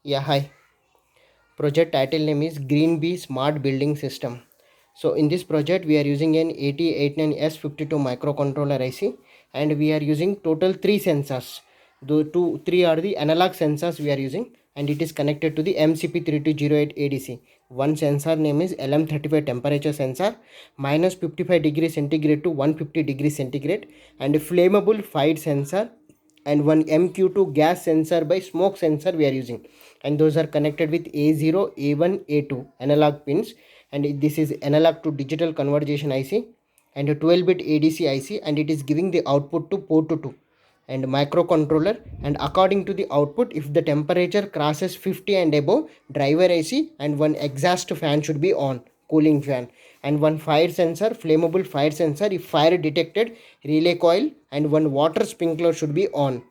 Yeah, hi. Project title name is Green Bee Smart Building System. So in this project we are using an AT89S52 microcontroller IC, and we are using total 3 sensors. The three are the analog sensors we are using, and it is connected to the MCP3208 ADC. One sensor name is LM35 temperature sensor, minus 55 degrees centigrade to 150 degrees centigrade, and a flammable fire sensor, and one MQ2 gas sensor by smoke sensor we are using, and those are connected with A0, A1, A2 analog pins, and this is analog to digital conversion IC and a 12-bit ADC IC, and it is giving the output to port 2 and microcontroller. And according to the output, if the temperature crosses 50 and above, driver IC and one exhaust fan should be on, cooling fan, and one fire sensor, flammable fire sensor if fire detected, relay coil, and one water sprinkler should be on,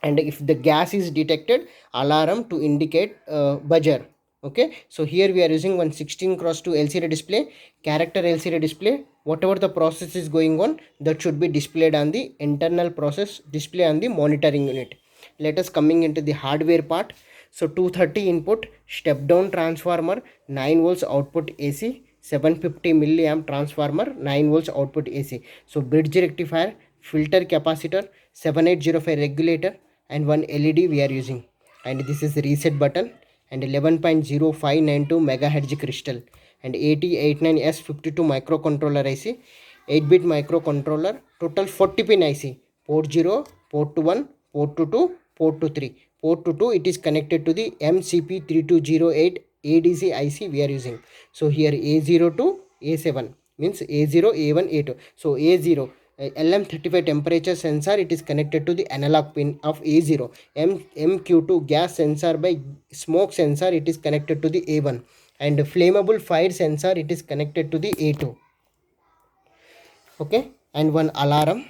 and if the gas is detected, alarm to indicate buzzer. Okay, so here we are using one 16 cross 2 LCD display, character LCD display. Whatever the process is going on, that should be displayed on the internal process display on the monitoring unit. Let us coming into the hardware part. So 230 input step down transformer, 9 volts output AC, 750 milliamp transformer, 9 volts output AC. So bridge rectifier, filter capacitor, 7805 regulator, and one LED we are using, and this is the reset button, and 11.0592 megahertz crystal, and AT89S52 microcontroller IC, 8-bit microcontroller, total 40 pin IC, port 0, port 1, port 2, port 3. Port 2 it is connected to the MCP3208 ADC IC we are using. So here A0 to A7 means A0, A1, A2. So A0 LM35 temperature sensor, it is connected to the analog pin of A0. MQ2 gas sensor by smoke sensor, it is connected to the A1, and flammable fire sensor, it is connected to the A2. Okay, and one alarm,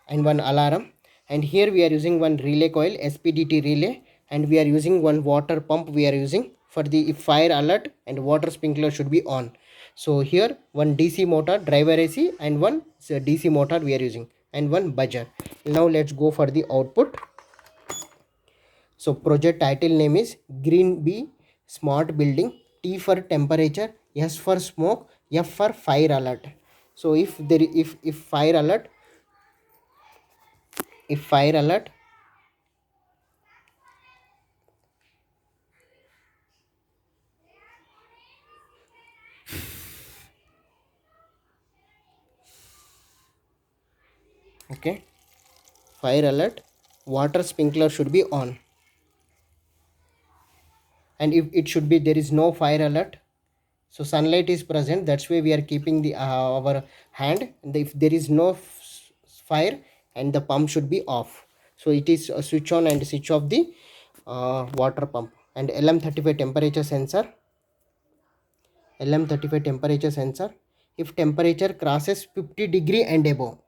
and here we are using one relay coil, SPDT relay, and we are using one water pump we are using for the if fire alert, and water sprinkler should be on. So here one DC motor, driver AC, and one DC motor we are using, and one buzzer. Now let's go for the output. So project title name is Green Bee Smart Building. T for temperature, S for smoke, F for fire alert. So if fire alert, if fire alert, okay, fire alert, water sprinkler should be on, and if it should be there is no fire alert, so sunlight is present, that's why we are keeping the our hand. And if there is no fire, and the pump should be off, so it is a switch on and switch off the water pump. And LM35 temperature sensor, LM35 temperature sensor, if temperature crosses 50 degree and above,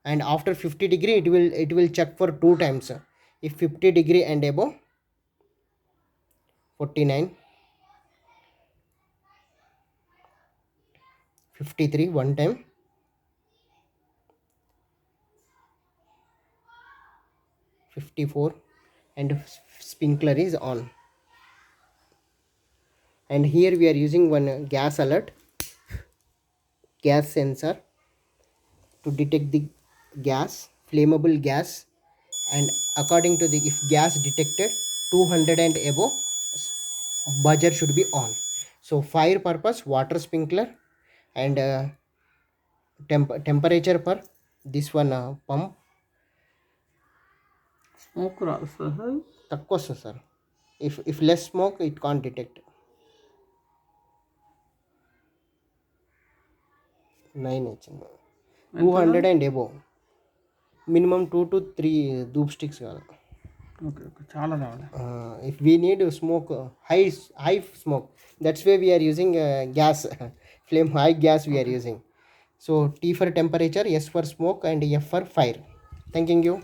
and after 50 degree it will check for 2 times. If 50 degree and above, 49, 53 one time, 54, and sprinkler is on. And here we are using one gas alert, gas sensor to detect the gas, flammable gas, and according to the if gas detected 200 and above, buzzer should be on. So fire purpose, water sprinkler, and temperature per this one pump smoke రాదు sir. తక్కువ వస్తుంది sir. if less smoke it can't detect. 9 వచ్చింది, 200 and above, minimum 2 to 3 dhoop sticks కాదు. Okay okay, చాలా రావాలి. If we need smoke, high smoke, that's why we are using gas flame high gas we are using. So T for temperature, S for smoke, and F for fire. Thanking you.